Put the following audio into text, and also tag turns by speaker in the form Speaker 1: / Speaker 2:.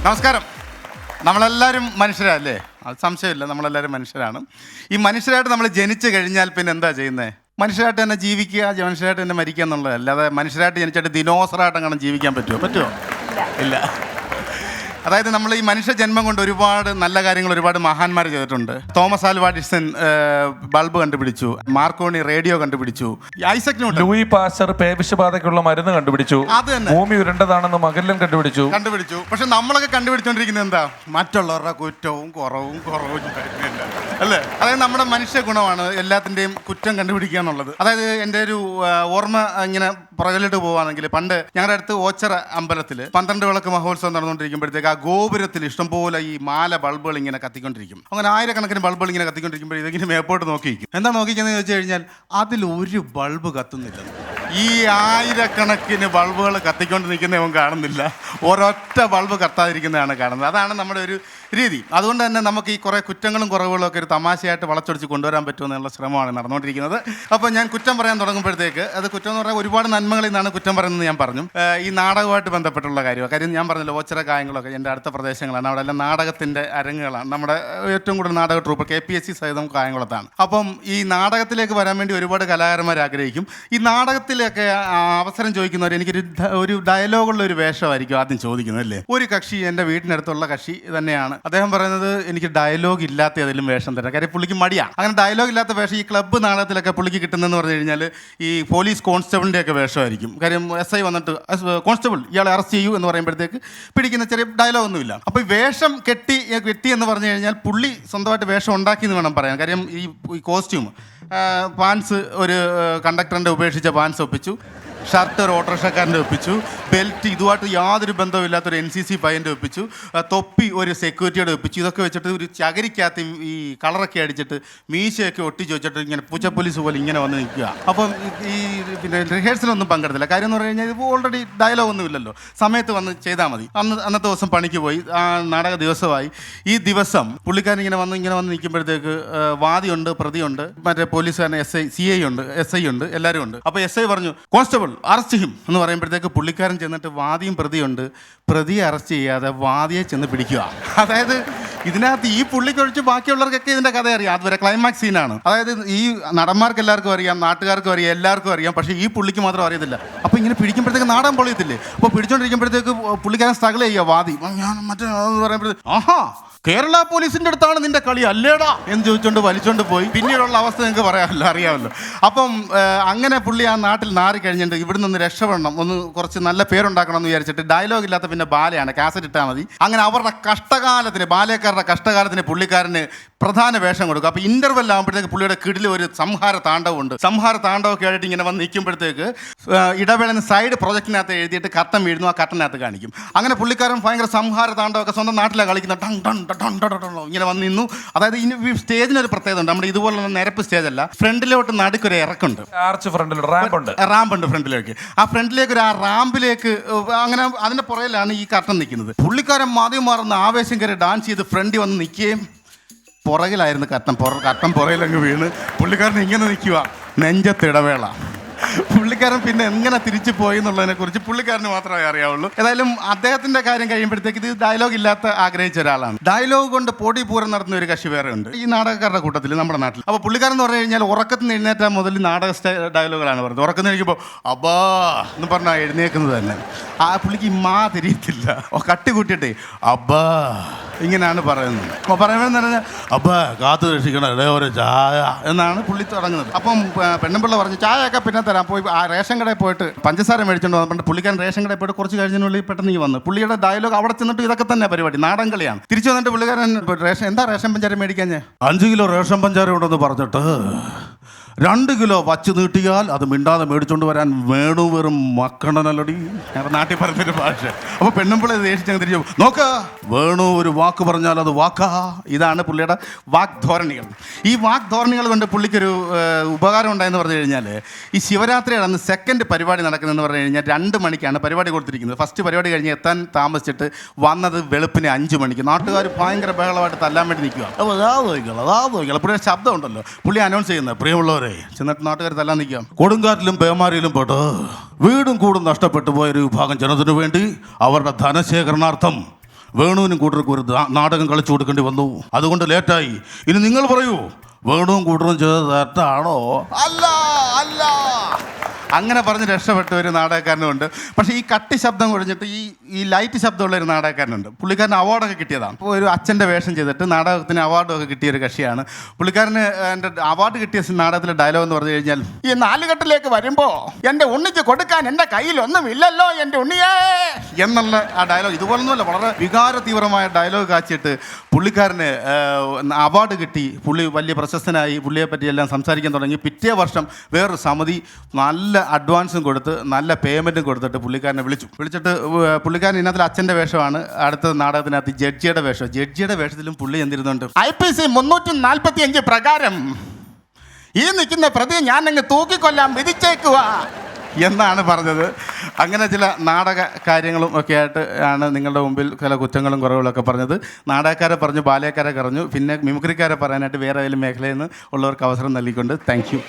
Speaker 1: നമസ്കാരം. നമ്മളെല്ലാവരും മനുഷ്യരല്ലേ? അത് സംശയമില്ല, നമ്മളെല്ലാവരും മനുഷ്യരാണ്. ഈ മനുഷ്യരായിട്ട് നമ്മൾ ജനിച്ചു കഴിഞ്ഞാൽ പിന്നെ എന്താ ചെയ്യുന്നത്? മനുഷ്യരായിട്ട് തന്നെ ജീവിക്കുക, മനുഷ്യരായിട്ട് തന്നെ മരിക്കുക എന്നുള്ളത്. അല്ലാതെ മനുഷ്യരായിട്ട് ജനിച്ചിട്ട് ദിനോസറായിട്ട് അങ്ങനെ ജീവിക്കാൻ പറ്റുമോ? ഇല്ല. അതായത് നമ്മൾ ഈ മനുഷ്യ ജന്മം കൊണ്ട് ഒരുപാട് നല്ല കാര്യങ്ങൾ ഒരുപാട് മഹാന്മാർ ചെയ്തിട്ടുണ്ട്. തോമസ് ആൽവാ എഡിസൺ ബൾബ് കണ്ടുപിടിച്ചു, മാർക്കോണി റേഡിയോ കണ്ടുപിടിച്ചു, ഐസക് ന്യൂട്ടൻ,
Speaker 2: ലൂയി പാസ്റ്റർ പേവിഷബാധയ്ക്കുള്ള മരുന്ന് കണ്ടുപിടിച്ചു,
Speaker 1: അത് തന്നെ
Speaker 2: ഭൂമി ഉരുണ്ടതാണെന്ന് മകല്ലൻ കണ്ടുപിടിച്ചു.
Speaker 1: പക്ഷെ നമ്മളൊക്കെ കണ്ടുപിടിച്ചോണ്ടിരിക്കുന്നത് എന്താ? മറ്റുള്ളവരുടെ കുറ്റവും കുറവും അല്ലേ? അതായത് നമ്മുടെ മനുഷ്യ ഗുണമാണ് എല്ലാത്തിൻ്റെയും കുറ്റം കണ്ടുപിടിക്കുക എന്നുള്ളത്. അതായത് എൻ്റെ ഒരു ഓർമ്മ ഇങ്ങനെ പുറകിലോട്ട് പോവാണെങ്കിൽ, പണ്ട് ഞങ്ങളുടെ അടുത്ത് ഓച്ചറ അമ്പലത്തിൽ 12 വിളക്ക് മഹോത്സവം നടന്നുകൊണ്ടിരിക്കുമ്പോഴത്തേക്ക് ആ ഗോപുരത്തിൽ ഇഷ്ടംപോലെ ഈ മാല ബൾബുകൾ ഇങ്ങനെ കത്തിക്കൊണ്ടിരിക്കും. അങ്ങനെ ആയിരക്കണക്കിന് ബൾബുകൾ ഇങ്ങനെ കത്തിക്കൊണ്ടിരിക്കുമ്പോൾ ഇതെങ്കിലും മേപ്പോട്ട് നോക്കിയിരിക്കും. എന്താ നോക്കിക്കുന്നതെന്ന് ചോദിച്ചു കഴിഞ്ഞാൽ അതിലൊരു ബൾബ് കത്തുന്നില്ല. ഈ ആയിരക്കണക്കിന് ബൾബുകൾ കത്തിക്കൊണ്ട് നിൽക്കുന്നവൻ കാണുന്നില്ല, ഒരൊറ്റ ബൾബ് കത്താതിരിക്കുന്നതാണ് കാണുന്നത്. അതാണ് നമ്മുടെ ഒരു രീതി. അതുകൊണ്ട് തന്നെ നമുക്ക് ഈ കുറേ കുറ്റങ്ങളും കുറവുകളും ഒക്കെ ഒരു തമാശയായിട്ട് വളച്ചൊടിച്ച് കൊണ്ടുവരാൻ പറ്റുമെന്നുള്ള ശ്രമമാണ് നടന്നുകൊണ്ടിരിക്കുന്നത്. അപ്പോൾ ഞാൻ കുറ്റം പറയാൻ തുടങ്ങുമ്പോഴത്തേക്ക് അത് കുറ്റം എന്ന് പറഞ്ഞാൽ ഒരുപാട് നന്മകളിൽ നിന്നാണ് കുറ്റം പറയുന്നത്. ഞാൻ പറഞ്ഞു ഈ നാടകമായിട്ട് ബന്ധപ്പെട്ടുള്ള കാര്യം ഞാൻ പറഞ്ഞല്ലോ, ഓച്ചറ കായങ്ങളൊക്കെ എൻ്റെ അടുത്ത പ്രദേശങ്ങളാണ്. അവിടെ എല്ലാം നാടകത്തിൻ്റെ അരങ്ങുകളാണ്. നമ്മുടെ ഏറ്റവും കൂടുതൽ നാടക ട്രൂപ്പ് KPSC സഹിതം കായംകുളത്താണ്. അപ്പം ഈ നാടകത്തിലേക്ക് വരാൻ വേണ്ടി ഒരുപാട് കലാകാരന്മാർ ആഗ്രഹിക്കും. ഈ നാടകത്തിലൊക്കെ അവസരം ചോദിക്കുന്നവർ ഒരു ഡയലോഗുള്ള ഒരു വേഷമായിരിക്കും ആദ്യം ചോദിക്കുന്നത്, അല്ലേ? ഒരു കക്ഷി എൻ്റെ വീട്ടിനടുത്തുള്ള കക്ഷി തന്നെയാണ്. അദ്ദേഹം പറയുന്നത് എനിക്ക് ഡയലോഗ് ഇല്ലാത്ത ഏതെങ്കിലും വേഷം തരാം. കാര്യം പുള്ളിക്ക് മടിയാണ്. അങ്ങനെ ഡയലോഗ് ഇല്ലാത്ത വേഷം ഈ ക്ലബ്ബ് നാടകത്തിലൊക്കെ പുള്ളിക്ക് കിട്ടുന്നതെന്ന് പറഞ്ഞു കഴിഞ്ഞാൽ ഈ പോലീസ് കോൺസ്റ്റബിളിൻ്റെ ഒക്കെ വേഷമായിരിക്കും. കാര്യം SI വന്നിട്ട് കോൺസ്റ്റബിൾ ഇയാളെ അറസ്റ്റ് ചെയ്യൂ എന്ന് പറയുമ്പോഴത്തേക്ക് പിടിക്കുന്ന ചെറിയ ഡയലോഗൊന്നുമില്ല. അപ്പോൾ ഈ വേഷം കെട്ടി എന്ന് പറഞ്ഞു കഴിഞ്ഞാൽ പുള്ളി സ്വന്തമായിട്ട് വേഷം ഉണ്ടാക്കി എന്ന് വേണം പറയാൻ. കാര്യം ഈ കോസ്റ്റ്യൂം പാൻസ് ഒരു കണ്ടക്ടറിൻ്റെ ഉപേക്ഷിച്ച പാൻസ് ഒപ്പിച്ചു, ഷർട്ട് ഒരു ഓട്ടോറിക്ഷക്കാരൻ്റെ ഒപ്പിച്ചു, ബെൽറ്റ് ഇതുമായിട്ട് യാതൊരു ബന്ധമില്ലാത്തൊരു NCC പയ്യൻ്റെ ഒപ്പിച്ചു, തൊപ്പി ഒരു സെക്യൂരിറ്റിയുടെ ഒപ്പിച്ചു. ഇതൊക്കെ വെച്ചിട്ട് ഒരു ചകരിക്കകത്ത് ഈ കളറൊക്കെ അടിച്ചിട്ട് മീശയൊക്കെ ഒട്ടിച്ച് വെച്ചിട്ട് ഇങ്ങനെ പൂച്ച പോലീസ് പോലെ ഇങ്ങനെ വന്ന് നിൽക്കുക. അപ്പം ഈ പിന്നെ റിഹേഴ്സലൊന്നും പങ്കെടുത്തില്ല. കാര്യം എന്ന് പറഞ്ഞു കഴിഞ്ഞാൽ ഇത് ഓൾറെഡി ഡയലോഗൊന്നും ഇല്ലല്ലോ, സമയത്ത് വന്ന് ചെയ്താൽ മതി. അന്നത്തെ ദിവസം പണിക്ക് പോയി, ആ നാടക ദിവസമായി. ഈ ദിവസം പുള്ളിക്കാരൻ ഇങ്ങനെ വന്ന് നിൽക്കുമ്പോഴത്തേക്ക് വാദിയുണ്ട്, പ്രതിയുണ്ട്, മറ്റേ പോലീസുകാരൻ CI ഉണ്ട്, SI ഉണ്ട്, എല്ലാവരും ഉണ്ട്. അപ്പോൾ SI പറഞ്ഞു കോൺസ്റ്റബിൾ അറസ്റ്റ് ചെയ്യും എന്ന് പറയുമ്പോഴത്തേക്ക് പുള്ളിക്കാരൻ ചെന്നിട്ട് വാദിയും പ്രതിയുണ്ട്, പ്രതിയെ അറസ്റ്റ് ചെയ്യാതെ വാദിയെ ചെന്ന് പിടിക്കുക. അതായത് ഇതിനകത്ത് ഈ പുള്ളിക്കൊഴിച്ച് ബാക്കിയുള്ളവർക്കൊക്കെ ഇതിൻ്റെ കഥ അറിയാം. അതുവരെ ക്ലൈമാക്സ് സീനാണ്. അതായത് ഈ നടന്മാർക്ക് എല്ലാവർക്കും അറിയാം, നാട്ടുകാർക്കും അറിയാം, എല്ലാവർക്കും അറിയാം. പക്ഷേ ഈ പുള്ളിക്ക് മാത്രം അറിയത്തില്ല. അപ്പോൾ ഇങ്ങനെ പിടിക്കുമ്പോഴത്തേക്ക് നാടൻ പൊളിയത്തില്ലേ? അപ്പോൾ പിടിച്ചോണ്ടിരിക്കുമ്പോഴത്തേക്ക് പുള്ളിക്കാരൻ സ്ട്രഗിൾ ചെയ്യുക. വാദി ഞാൻ മറ്റേ പറയുമ്പോഴത്തേക്ക് ആഹാ കേരള പോലീസിൻ്റെ അടുത്താണ് നിന്റെ കളി അല്ലേടാ എന്ന് ചോദിച്ചുകൊണ്ട് വലിച്ചോണ്ട് പോയി. പിന്നീടുള്ള അവസ്ഥ നിങ്ങൾക്ക് അറിയാമല്ലോ. അപ്പം അങ്ങനെ പുള്ളി ആ നാട്ടിൽ നാറി കഴിഞ്ഞിട്ട് ഇവിടെ നിന്ന് രക്ഷപ്പെടണം, ഒന്ന് കുറച്ച് നല്ല പേരുണ്ടാക്കണം എന്ന് വിചാരിച്ചിട്ട് ഡയലോഗ് ഇല്ലാത്ത പിന്നെ ബാലയാണ്, കാസറ്റ് ഇട്ടാൽ മതി. അങ്ങനെ അവരുടെ കഷ്ടകാലത്തിന്, ബാല്യക്കാരുടെ കഷ്ടകാലത്തിന് പുള്ളിക്കാരന് പ്രധാന വേഷം കൊടുക്കും. അപ്പോൾ ഇൻ്റർവെൽ ആകുമ്പോഴത്തേക്ക് പുള്ളിയുടെ കിടിൽ ഒരു സംഹാര താണ്ഡവമുണ്ട്. സംഹാര താണ്ഡവമൊക്കെ ആയിട്ട് ഇങ്ങനെ വന്ന് നിൽക്കുമ്പോഴത്തേക്ക് ഇടവേളന് സൈഡ് പ്രൊജക്റ്റിനകത്ത് എഴുതിയിട്ട് കട്ടൻ വീഴുന്നു, ആ കട്ടനകത്ത് കാണിക്കും. അങ്ങനെ പുള്ളിക്കാരൻ ഭയങ്കര സംഹാര താണ്ഡവമൊക്കെ സ്വന്തം നാട്ടിലാണ് കളിക്കുന്നത്. ടൺ ടൺ ടൺ ടൺ ഇങ്ങനെ വന്ന് നിന്നു. അതായത് ഈ സ്റ്റേജിനൊരു പ്രത്യേകത ഉണ്ട്. നമ്മുടെ ഇതുപോലുള്ള നിരപ്പ് സ്റ്റേജല്ല, ഫ്രണ്ടിലോട്ട് നടുക്കൊരു ഇറക്കുണ്ട്, റാമ്പുണ്ട് ഫ്രണ്ടിലേക്ക്. ആ ഫ്രണ്ടിലേക്ക് ആ റാമ്പിലേക്ക് അങ്ങനെ അതിൻ്റെ പുറയിലാണ് ഈ കട്ടൻ നിൽക്കുന്നത്. പുള്ളിക്കാരൻ മതിയും മാറുന്ന ആവേശം കയറി ഡാൻസ് ചെയ്ത് ഫ്രണ്ടിൽ വന്ന് നിൽക്കുകയും പുറകിലായിരുന്നു കട്ടൻ പുറകിലങ്ങ് വീണ് പുള്ളിക്കാരൻ ഇങ്ങനെ നിൽക്കുക, നെഞ്ചത്ത് ഇടവേള. പുള്ളിക്കാരൻ പിന്നെ എങ്ങനെ തിരിച്ചു പോയി എന്നുള്ളതിനെ കുറിച്ച് പുള്ളിക്കാരന് മാത്രമേ അറിയാവുള്ളൂ. ഏതായാലും അദ്ദേഹത്തിന്റെ കാര്യം കഴിയുമ്പോഴത്തേക്ക് ഇത് ഡയലോഗ് ഇല്ലാത്ത ആഗ്രഹിച്ച ഒരാളാണ്. ഡയലോഗ് കൊണ്ട് പൊടി പൂരം നടത്തുന്ന ഒരു കക്ഷി വേറെ ഉണ്ട് ഈ നാടകക്കാരുടെ കൂട്ടത്തിൽ നമ്മുടെ നാട്ടിൽ. അപ്പോൾ പുള്ളിക്കാരൻ എന്ന് പറഞ്ഞു കഴിഞ്ഞാൽ ഉറക്കത്തിന് എഴുന്നേറ്റാൽ മുതൽ നാടക ഡയലോഗുകളാണ് പറയുന്നത്. ഉറക്കത്തിന് കഴിക്കുമ്പോൾ അബ്ബാ എന്ന് പറഞ്ഞാൽ എഴുന്നേക്കുന്നത് തന്നെ. ആ പുള്ളിക്ക് മാ തിരിയത്തില്ല, കട്ടി കൂട്ടിയിട്ടേ അബ്ബാ ഇങ്ങനെയാണ് പറയുന്നത്. അപ്പോൾ പറയുന്നതെന്ന് പറഞ്ഞാൽ അബ്ബാ കാത്തു രക്ഷിക്കണം ഇടേ ഒരു ചായ എന്നാണ് പുള്ളി തുടങ്ങുന്നത്. അപ്പം പെണ്ണുമ്പിള്ള പറഞ്ഞു ചായയൊക്കെ പിന്നെ തരാം. പോയി ആ റേഷൻ കടയിൽ പോയിട്ട് പഞ്ചസാര മേടിച്ചുകൊണ്ട് വന്നിട്ട് പുള്ളിക്കാരൻ റേഷൻ കടയിൽ പോയിട്ട് കുറച്ച് കഴിഞ്ഞതിനുള്ളിൽ പെട്ടെന്ന് ഈ വന്നു. പുള്ളിയുടെ ഡയലോഗ് അവിടെ ചെന്നിട്ട് ഇതൊക്കെ തന്നെ പരിപാടി, നാടൻ കളിയാണ്. തിരിച്ചു വന്നിട്ട് പുള്ളിക്കാരൻ എന്താ റേഷൻ പഞ്ചാര മേടിക്കാൻ 5 കിലോ റേഷൻ പഞ്ചാര ഉണ്ടെന്ന് പറഞ്ഞിട്ട് 2 കിലോ വച്ച് നീട്ടിയാൽ അത് മിണ്ടാതെ മേടിച്ചോണ്ട് വരാൻ വേണു വെറും മക്കണനല്ലടി, ഞങ്ങളുടെ നാട്ടിൽ പറഞ്ഞൊരു ഭാഷ. അപ്പോൾ പെണ്ണുമ്പിളെ ദേഷിച്ചങ്ങ് തിരിച്ചു നോക്ക, വേണു ഒരു വാക്ക് പറഞ്ഞാൽ അത് വാക്കാ. ഇതാണ് പുള്ളിയുടെ വാഗ്ധോരണികൾ. ഈ വാഗ്ധോരണികൾ കൊണ്ട് പുള്ളിക്കൊരു ഉപകാരം ഉണ്ടായെന്ന് പറഞ്ഞു കഴിഞ്ഞാൽ ഈ ശിവരാത്രിയുടെ അന്ന് സെക്കൻഡ് പരിപാടി നടക്കുന്നതെന്ന് പറഞ്ഞു കഴിഞ്ഞാൽ 2 മണിക്കാണ് പരിപാടി കൊടുത്തിരിക്കുന്നത്. ഫസ്റ്റ് പരിപാടി കഴിഞ്ഞ് എത്താൻ താമസിച്ചിട്ട് വന്നത് വെളുപ്പിന് 5 മണിക്ക്. നാട്ടുകാർ ഭയങ്കര ബഹളമായിട്ട് തല്ലാൻ വേണ്ടി നിൽക്കുക. അപ്പോൾ അതാ നോക്കിയാൽ പുള്ളിയുടെ ശബ്ദം ഉണ്ടല്ലോ, പുള്ളി അനൗൺസ് ചെയ്യുന്നത് പ്രിയമുള്ളവരെ ചെന്നിട്ട് നാട്ടുകാർ തല്ലാൻ നിൽക്കാം. കൊടുങ്കാറ്റിലും പേമാരിയിലും പെട്ട് വീടും കൂടും നഷ്ടപ്പെട്ടു പോയൊരു വിഭാഗം ജനത്തിനു വേണ്ടി അവരുടെ ധനശേഖരണാർത്ഥം വേണുവിനും കൂട്ടർക്കും ഒരു നാടകം കളിച്ചു കൊടുക്കേണ്ടി വന്നു, അതുകൊണ്ട് ലേറ്റായി. ഇനി നിങ്ങൾ പറയൂ, വേണുവും കൂട്ടറും ചെയ്തത് തെറ്റാണോ? അല്ല അല്ല, അങ്ങനെ പറഞ്ഞ് രക്ഷപ്പെട്ട ഒരു നാടകക്കാരനുണ്ട്. പക്ഷേ ഈ കട്ടി ശബ്ദം ഒഴിഞ്ഞിട്ട് ഈ ലൈറ്റ് ശബ്ദമുള്ള ഒരു നാടകക്കാരനുണ്ട്. പുള്ളിക്കാരന് അവാർഡൊക്കെ കിട്ടിയതാണ്. ഇപ്പോൾ ഒരു അച്ഛൻ്റെ വേഷം ചെയ്തിട്ട് നാടകത്തിന് അവാർഡൊക്കെ കിട്ടിയ ഒരു കക്ഷിയാണ് പുള്ളിക്കാരന്. എൻ്റെ അവാർഡ് കിട്ടിയ നാടകത്തിലെ ഡയലോഗ് എന്ന് പറഞ്ഞു കഴിഞ്ഞാൽ, ഈ നാലുകെട്ടിലേക്ക് വരുമ്പോൾ എൻ്റെ ഉണ്ണിക്ക് കൊടുക്കാൻ എൻ്റെ കയ്യിലൊന്നും ഇല്ലല്ലോ എൻ്റെ ഉണ്ണിയേ എന്നുള്ള ആ ഡയലോഗ്. ഇതുപോലൊന്നുമല്ല, വളരെ വികാര തീവ്രമായ ഡയലോഗ് കാച്ചിട്ട് പുള്ളിക്കാരന് അവാർഡ് കിട്ടി. പുള്ളി വലിയ പ്രശസ്തനായി, പുള്ളിയെ പറ്റി എല്ലാം സംസാരിക്കാൻ തുടങ്ങി. പിറ്റേ വർഷം വേറൊരു സമിതി നല്ല അഡ്വാൻസും കൊടുത്ത് നല്ല പേയ്മെൻറ്റും കൊടുത്തിട്ട് പുള്ളിക്കാരനെ വിളിച്ചിട്ട് പുള്ളിക്കാരൻ ഇതിനകത്തിൽ അച്ഛൻ്റെ വേഷമാണ്. അടുത്ത നാടകത്തിനകത്ത് ജഡ്ജിയുടെ വേഷം. ജഡ്ജിയുടെ വേഷത്തിലും പുള്ളി എന്തിരുന്നുണ്ട്, IPC 345 പ്രകാരം ഈ നിൽക്കുന്ന പ്രതി ഞാൻ അങ്ങ് തൂക്കിക്കൊല്ലാൻ വിധിച്ചേക്കുക എന്നാണ് പറഞ്ഞത്. അങ്ങനെ ചില നാടക കാര്യങ്ങളും ഒക്കെ ആയിട്ട് ആണ് നിങ്ങളുടെ മുമ്പിൽ ചില കുറ്റങ്ങളും കുറവുകളൊക്കെ പറഞ്ഞത്. നാടകക്കാരെ പറഞ്ഞു, ബാലയക്കാരെ പറഞ്ഞു, പിന്നെ മിമിക്രിക്കാരെ പറയാനായിട്ട് വേറെ ഏതെങ്കിലും മേഖലയിൽ നിന്ന് ഉള്ളവർക്ക് അവസരം നൽകിക്കൊണ്ട് താങ്ക് യു.